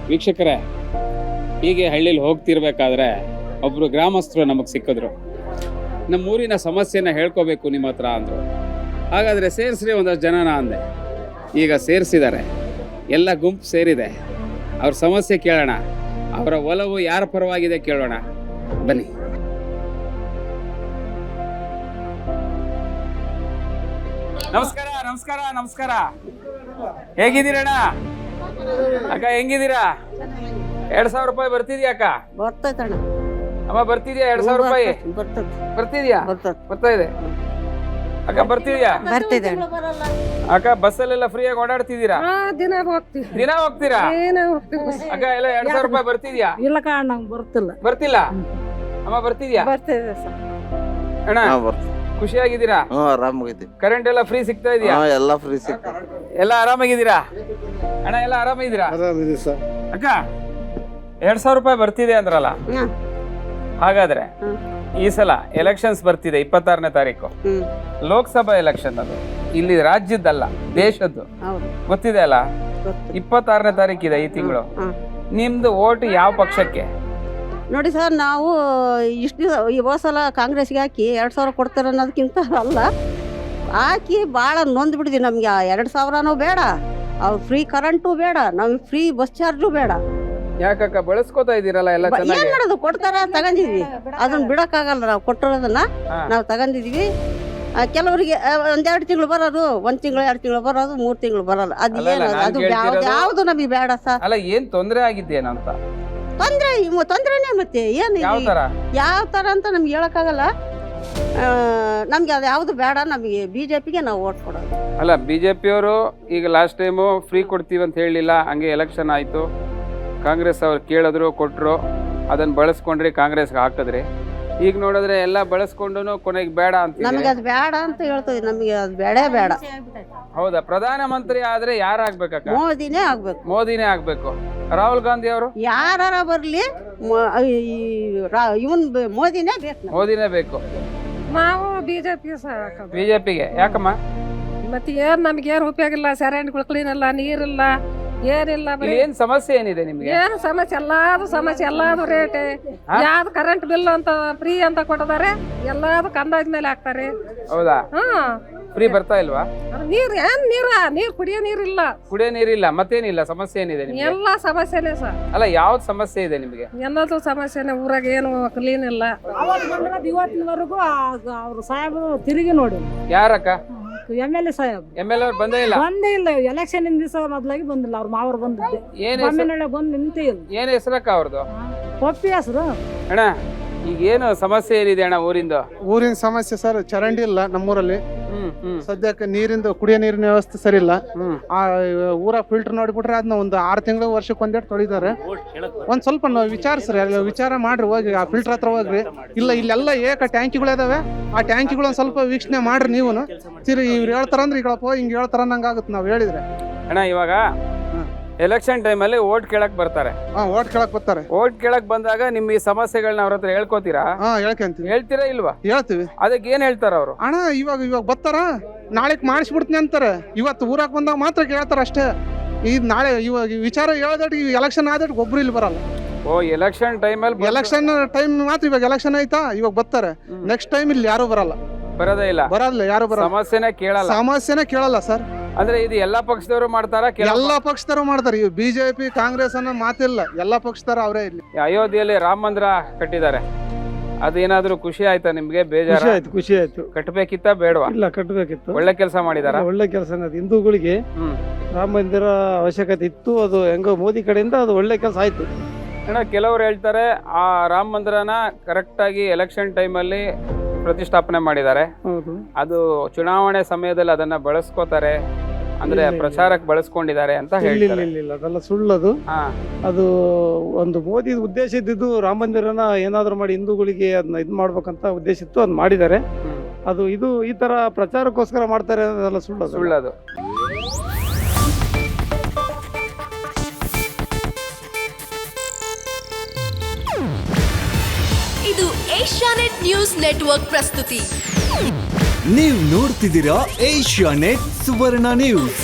ವೀಕ್ಷಕರೇ, ಹೀಗೆ ಹಳ್ಳಿಲಿ ಹೋಗ್ತಿರ್ಬೇಕಾದ್ರೆ ಒಬ್ಬರು ಗ್ರಾಮಸ್ಥರು ನಮಗೆ ಸಿಕ್ಕಿದ್ರು. ನಮ್ಮೂರಿನ ಸಮಸ್ಯೆನ ಹೇಳ್ಕೋಬೇಕು ನಿಮ್ಮ ಹತ್ರ ಅಂದರು. ಹಾಗಾದರೆ ಸೇರಿಸ್ರಿ ಒಂದಷ್ಟು ಜನನ ಅಂದೆ. ಈಗ ಸೇರಿಸಿದ್ದಾರೆ, ಎಲ್ಲ ಗುಂಪು ಸೇರಿದೆ. ಅವ್ರ ಸಮಸ್ಯೆ ಕೇಳೋಣ, ಅವರ ಒಲವು ಯಾರ ಪರವಾಗಿದೆ ಕೇಳೋಣ, ಬನ್ನಿ. ನಮಸ್ಕಾರ ನಮಸ್ಕಾರ ನಮಸ್ಕಾರ. ಹೇಗಿದ್ದೀರಣ್ಣ? ಅಕ್ಕ ಹೆಂಗಿದ್ದೀರಾ? 2,000 ರೂಪಾಯಿ ಬರ್ತಿದ್ಯಾ ಅಕ್ಕ? ಬರ್ತೈತಣ್ಣ. ಅಮ್ಮ ಬರ್ತಿದ್ಯಾ? 2,000 ರೂಪಾಯಿ ಬರ್ತಿದ್ಯಾ? ಬರ್ತಾ ಇದೆ ಅಕ್ಕ, ಬರ್ತಿದ್ಯಾ? ಬರ್ತಿದೆ ಅಕ್ಕ. ಬಸ್ಸಲ್ಲೆಲ್ಲ ಫ್ರೀಯಾಗಿ ಓಡಾಡ್ತಿದ್ದೀರಾ? ದಿನ ಹೋಗ್ತೀವಿ. ದಿನ ಹೋಗ್ತೀರಾ ಅಕ್ಕ? ಎಲ್ಲ 2,000 ರೂಪಾಯಿ ಬರ್ತಿದ್ಯಾ? ಇಲ್ಲ ಕಾರಣ ಬರ್ತಿಲ್ಲ. ಬರ್ತಿಲ್ಲ ಅಮ್ಮ? ಬರ್ತಿದ್ಯಾ? ಬರ್ತಿದೆ ಅಣ್ಣ. ಖುಷಿಯಾಗಿದ್ದೀರಾ? ಆರಾಮಾಗಿದ್ದೀವಿ. ಕರೆಂಟ್ ಎಲ್ಲ ಫ್ರೀ ಸಿಗ್ತಾ ಇದೆಯಾ? ಎಲ್ಲ ಫ್ರೀ ಸಿಗ್ತದೆ. ಎಲ್ಲ ಆರಾಮಾಗಿದ್ದೀರಾ ಅಣ್ಣ? ಎಲ್ಲ ಆರಾಮಾಗಿದ್ದೀರಾ? ಆರಾಮಿದ್ದೀವಿ ಸರ್. ಅಕ್ಕ 2,000 ರೂಪಾಯಿ ಬರ್ತಿದೆ ಅಂದ್ರಲ್ಲ, ಹಾಗಾದ್ರೆ ಈ ಸಲ ಎಲೆಕ್ಷನ್ಸ್ ಬರ್ತಿದೆ 26ನೇ ತಾರೀಕು. ಲೋಕಸಭಾ ಎಲೆಕ್ಷನ್, ಅದು ಇಲ್ಲಿ ರಾಜ್ಯದ್ದಲ್ಲ, ದೇಶದ್ದು. ಗೊತ್ತಿದೆ ಅಲ್ಲ? 26ನೇ ತಾರೀಕಿದೆ ಈ ತಿಂಗಳು. ನಿಮ್ದು ಓಟ್ ಯಾವ ಪಕ್ಷಕ್ಕೆ? ನೋಡಿ ಸರ್, ನಾವು ಇಷ್ಟು ದಿವಸ ಈ ಸಲ ಕಾಂಗ್ರೆಸ್ಗೆ ಹಾಕಿ 2,000 ಕೊಡ್ತಾರೆ ಅನ್ನೋದಕ್ಕಿಂತ ಅಲ್ಲ, ಹಾಕಿ ಭಾಳ ನೊಂದು ಬಿಟ್ಟಿದ್ವಿ. ನಮ್ಗೆ 2,000ನೂ ಬೇಡ, ಅವ್ರು ಫ್ರೀ ಕರೆಂಟು ಬೇಡ, ನಮ್ಗೆ ಫ್ರೀ ಬಸ್ ಚಾರ್ಜು ಬೇಡ. ಯಾಕಕ್ಕ ಬಳಸ್ಕೋತಾ ಇದೀರಲ್ಲ ಎಲ್ಲ ಚೆನ್ನಾಗಿ? ಏನ್ ಮಾಡೋದು, ಕೊಡ್ತಾರ ತಗೊಂಡಿದ್ವಿ, ಅದನ್ನ ಬಿಡಕ್ಕಾಗಲ್ಲ. ನಾವು ಕೊಟ್ಟಿರೋದನ್ನ ನಾವು ತಗೊಂಡಿದ್ವಿ. ಕೆಲವರಿಗೆ 1-2 ತಿಂಗಳು ಬರೋದು, 1 ತಿಂಗಳು 2 ತಿಂಗಳು ಬರೋದು, 3 ತಿಂಗಳು ಬರೋದು. ಅದು ಏನು, ಅದು ಯಾವ್ದು ನಮಗೆ ಬೇಡ ಸರ್. ಅಲ್ಲ, ಏನ್ ತೊಂದರೆ ಆಗಿದ್ದೇನ ಅಂತ? ತೊಂದ್ರೆನೇ ಮತ್ತೆ ಏನು, ಯಾವ ತರ ಅಂತ ನಮ್ಗೆ ಹೇಳಕ್ಕಾಗಲ್ಲ. ನಮ್ಗೆ ಅದು ಯಾವ್ದು ಬೇಡ, ನಮಗೆ ಬಿಜೆಪಿಗೆ ನಾವು ಓಟ್ ಕೊಡೋದು. ಅಲ್ಲ, ಬಿಜೆಪಿಯವರು ಈಗ ಲಾಸ್ಟ್ ಟೈಮು ಫ್ರೀ ಕೊಡ್ತೀವಿ ಅಂತ ಹೇಳಿಲ್ಲ, ಹಂಗೆ ಎಲೆಕ್ಷನ್ ಆಯ್ತು. ಕಾಂಗ್ರೆಸ್ ಅವ್ರು ಕೇಳಿದ್ರು, ಕೊಟ್ರು, ಅದನ್ನ ಬಳಸ್ಕೊಂಡ್ರಿ, ಕಾಂಗ್ರೆಸ್ಗೆ ಹಾಕಿದ್ರಿ. ಈಗ ನೋಡಿದ್ರೆ ಎಲ್ಲ ಬಳಸ್ಕೊಂಡು ಕೊನೆಗೆ ಬೇಡ ಅಂತ. ನಮಗೆ ಅದು ಬೇಡ ಅಂತ ಹೇಳ್ತೀವಿ, ನಮಗೆ ಅದು ಬೇಡ. ಹೌದಾ? ಪ್ರಧಾನ ಮಂತ್ರಿ ಆದ್ರೆ ಯಾರಾಗ್ಬೇಕಕ್ಕ? ಮೋದಿನೇ ಆಗ್ಬೇಕು. ಮೋದಿನೇ ಆಗ್ಬೇಕು. ರಾಹುಲ್ ಗಾಂಧಿ ಅವರು ಯಾರ ಬರ್ಲಿ, ಇವನ್ ಮೋದಿನೇ ಬೇಕು. ಮೋದಿನೇ ಬೇಕು. ನಾವು ಬಿಜೆಪಿಗೆ ಯಾಕಮ್ಮ? ಮತ್ತೆ ಏನ್ ನಮ್ಗೇನು ಉಪಯೋಗ ಇಲ್ಲ. ಚರಂಡಿಗಳು ಕ್ಲೀನ್ ಇಲ್ಲ, ನೀರಿಲ್ಲ, ಏನಿಲ್ಲ. ಏನ್ ಸಮಸ್ಯೆ ಏನಿದೆ ನಿಮ್ಗೆ? ಏನು ಸಮಸ್ಯೆ? ಎಲ್ಲಾದು ರೇಟ್. ಯಾವ್ದು ಕರೆಂಟ್ ಬಿಲ್ ಅಂತ ಫ್ರೀ ಅಂತ ಕೊಟ್ಟಿದ್ದಾರೆ, ಎಲ್ಲಾದು ಅಂದಾಜ್ ಮೇಲೆ ಹಾಕ್ತಾರೆ. ಹೌದಾ? ಫ್ರೀ ಬರ್ತಾ ಇಲ್ವಾ? ನೀರ್ ಕುಡಿಯೋ ನೀರಿಲ್ಲ. ಕುಡಿಯೋ ನೀರಿಲ್ಲ, ಮತ್ತೇನಿಲ್ಲ? ಸಮಸ್ಯೆ ಏನಿದೆ ನಿಮ್ಗೆ? ಎಲ್ಲಾ ಸಮಸ್ಯೆನೇ ಸರ್. ಅಲ್ಲ, ಯಾವ್ದು ಸಮಸ್ಯೆ ಇದೆ ನಿಮ್ಗೆ? ಎಲ್ಲದೂ ಸಮಸ್ಯೆನೇ. ಊರಾಗ ಏನು ಕ್ಲೀನ್ ಇಲ್ಲ. ಇವತ್ತಿನವರೆಗೂ ಅವ್ರು ಸಾಹೇಬರು ತಿರುಗಿ ನೋಡಿ. ಯಾರಕ್ಕ? MLA ಸಾಹೇಬ್. MLA ಅವ್ರು ಬಂದೇ ಇಲ್ಲ? ಬಂದೇ ಇಲ್ಲ. ಎಲೆಕ್ಷನ್ ದಿವಸ ಮೊದಲಾಗಿ ಬಂದಿಲ್ಲ. ಅವ್ರ ಮಾವರು ಬಂದಿದ್ದೆ, ಬಂದು ನಿಂತೇ ಇಲ್ಲ. ಏನ್ ಹೆಸರಕ್ಕ ಅವ್ರದ್ದು? ಪಪ್ಪಿ ಹೆಸರು. ಅಣ್ಣ, ಈಗ ಏನು ಸಮಸ್ಯೆ ಏನಿದೆ ಅಣ್ಣ ಊರಿಂದ? ಊರಿನ ಸಮಸ್ಯೆ ಸರ್, ಚರಂಡಿ ಇಲ್ಲ ನಮ್ಮೂರಲ್ಲಿ. ಸದ್ಯಕ್ಕೆ ನೀರಿಂದ ಕುಡಿಯೋ ನೀರಿನ ವ್ಯವಸ್ಥೆ ಸರಿ ಇಲ್ಲ. ಊರ ಫಿಲ್ಟರ್ ನೋಡಿಬಿಟ್ರೆ ಅದನ್ನ ಒಂದು 6 ತಿಂಗಳು ವರ್ಷಕ್ಕೆ ಒಂದೆರಡು ತೊಳಿತಾರೆ. ಒಂದ್ ಸ್ವಲ್ಪ ನಾವು ವಿಚಾರಿಸ್ರಿ, ವಿಚಾರ ಮಾಡ್ರಿ, ಹೋಗಿ ಆ ಫಿಲ್ಟರ್ ಹತ್ರ ಹೋಗ್ರಿ. ಇಲ್ಲ, ಇಲ್ಲೆಲ್ಲ ಟ್ಯಾಂಕಿಗಳು ಇದಾವೆ, ಆ ಟ್ಯಾಂಕಿಗಳು ಒಂದ್ ಸ್ವಲ್ಪ ವೀಕ್ಷಣೆ ಮಾಡ್ರಿ. ನೀವು ಇವ್ರು ಹೇಳ್ತಾರಂದ್ರೆ ಈಗಳಪ್ಪ ಹಿಂಗ್ ಹೇಳ್ತಾರ ನಂಗಾಗುತ್ತೆ ನಾವು ಹೇಳಿದ್ರೆ. ಅಣ್ಣ, ಇವಾಗ ಎಲೆಕ್ಷನ್ ಟೈಮಲ್ಲಿ ಓಟ್ ಕೇಳಕ್ ಬರ್ತಾರೆ. ಓಟ್ ಕೇಳಕ್ ಬರ್ತಾರೆ. ಓಟ್ ಕೇಳಕ್ ಬಂದಾಗ ನಿಮ್ ಈ ಸಮಸ್ಯೆಗಳನ್ನ ಅವ್ರ ಹತ್ರ ಹೇಳ್ಕೋತೀರಾ? ಹೇಳ್ಕೊಂತೀವಿ. ಹೇಳ್ತೀರಾ ಇಲ್ವಾ? ಹೇಳ್ತೀವಿ. ಅದಕ್ಕೆ ಏನ್ ಹೇಳ್ತಾರ ಅವರು? ಅಣ್ಣ, ಇವಾಗ ಬರ್ತಾರ, ನಾಳೆಗ್ ಮಾಡಿಸ್ಬಿಡ್ತೀನಿ ಅಂತಾರೆ. ಇವತ್ತು ಊರಾಕ್ ಬಂದಾಗ ಮಾತ್ರ ಕೇಳ್ತಾರ ಅಷ್ಟೇ. ಈ ನಾಳೆ ಇವಾಗ ವಿಚಾರ ಹೇಳ್ದಟ್ ಎಲೆಕ್ಷನ್ ಆದಟ್ ಒಬ್ರು ಇಲ್ಲಿ ಬರಲ್ಲ. ಓ, ಎಲೆಕ್ಷನ್ ಟೈಮಲ್ಲಿ? ಎಲೆಕ್ಷನ್ ಟೈಮ್ ಮಾತ್ರ. ಇವಾಗ ಎಲೆಕ್ಷನ್ ಆಯ್ತಾ, ಇವಾಗ ಬರ್ತಾರೆ. ನೆಕ್ಸ್ಟ್ ಟೈಮ್ ಇಲ್ಲಿ ಯಾರು ಬರಲ್ಲ. ಬರೋದೇ ಇಲ್ಲ? ಬರಲ್ಲ, ಯಾರು ಬರಲ್ಲ. ಸಮಸ್ಯೆನೇ ಕೇಳಲ್ಲ ಸರ್. ಅಂದ್ರೆ ಇದು ಎಲ್ಲಾ ಪಕ್ಷದವರು ಮಾಡ್ತಾರ? ಎಲ್ಲಾ ಪಕ್ಷದವರು ಮಾಡ್ತಾರೆ. ಇವ್ ಬಿಜೆಪಿ ಕಾಂಗ್ರೆಸ್ ಅನ್ನೋ ಮಾತಿಲ್ಲ, ಎಲ್ಲಾ ಪಕ್ಷದವರು ಅವರೇ. ಇಲ್ಲಿ ಅಯೋಧ್ಯೆಯಲ್ಲಿ ರಾಮ ಮಂದಿರ ಕಟ್ಟಿದ್ದಾರೆ, ಅದೇನಾದ್ರೂ ಖುಷಿ ಆಯ್ತಾ ನಿಮ್ಗೆ? ಬೇಜಾರು? ಖುಷಿ ಆಯ್ತು. ಕಟ್ಟಬೇಕಿತ್ತ ಬೇಡವಾ? ಇಲ್ಲ, ಕಟ್ಟಬೇಕಿತ್ತು. ಒಳ್ಳೆ ಕೆಲಸ ಮಾಡಿದಾರ? ಒಳ್ಳೆ ಕೆಲಸ. ಹಿಂದೂಗಳಿಗೆ ರಾಮ ಮಂದಿರ ಅವಶ್ಯಕತೆ ಇತ್ತು, ಅದು ಹೆಂಗೋ ಮೋದಿ ಕಡೆಯಿಂದ ಅದು ಒಳ್ಳೆ ಕೆಲಸ ಆಯ್ತು. ಅಣ್ಣ, ಕೆಲವರು ಹೇಳ್ತಾರೆ ಆ ರಾಮ ಮಂದಿರನ ಕರೆಕ್ಟ್ ಆಗಿ ಎಲೆಕ್ಷನ್ ಟೈಮಲ್ಲಿ ಪ್ರತಿಷ್ಠಾಪನೆ ಮಾಡಿದ್ದಾರೆ, ಅದು ಚುನಾವಣೆ ಸಮಯದಲ್ಲಿ ಅದನ್ನ ಬಳಸ್ಕೋತಾರೆ, ಅಂದ್ರೆ ಪ್ರಚಾರಕ್ಕೆ ಬಳಸ್ಕೊಂಡಿದ್ದಾರೆ ಅಂತ ಹೇಳ್ತಾರೆ. ಇಲ್ಲ, ಅದೆಲ್ಲ ಸುಳ್ಳದು. ಅದು ಒಂದು ಮೋದಿ ಉದ್ದೇಶ ಇದ್ದಿದ್ದು ರಾಮ ಮಂದಿರನ ಏನಾದ್ರು ಮಾಡಿ ಹಿಂದೂಗಳಿಗೆ ಅದನ್ನ ಇದು ಮಾಡ್ಬೇಕಂತ ಉದ್ದೇಶ ಇತ್ತು, ಅದ್ ಮಾಡಿದ್ದಾರೆ. ಅದು ಇದು ಈ ತರ ಪ್ರಚಾರಕ್ಕೋಸ್ಕರ ಮಾಡ್ತಾರೆ ಅನ್ನೋದೆಲ್ಲ ಸುಳ್ಳದು. ಇದು ಏಷ್ಯಾನೆಟ್ ನ್ಯೂಸ್ ನೆಟ್ವರ್ಕ್ ಪ್ರಸ್ತುತಿ. ನೀವು ನೋಡ್ತಿದ್ದೀರಾ ಏಷ್ಯಾನೆಟ್ ಸುವರ್ಣ ನ್ಯೂಸ್.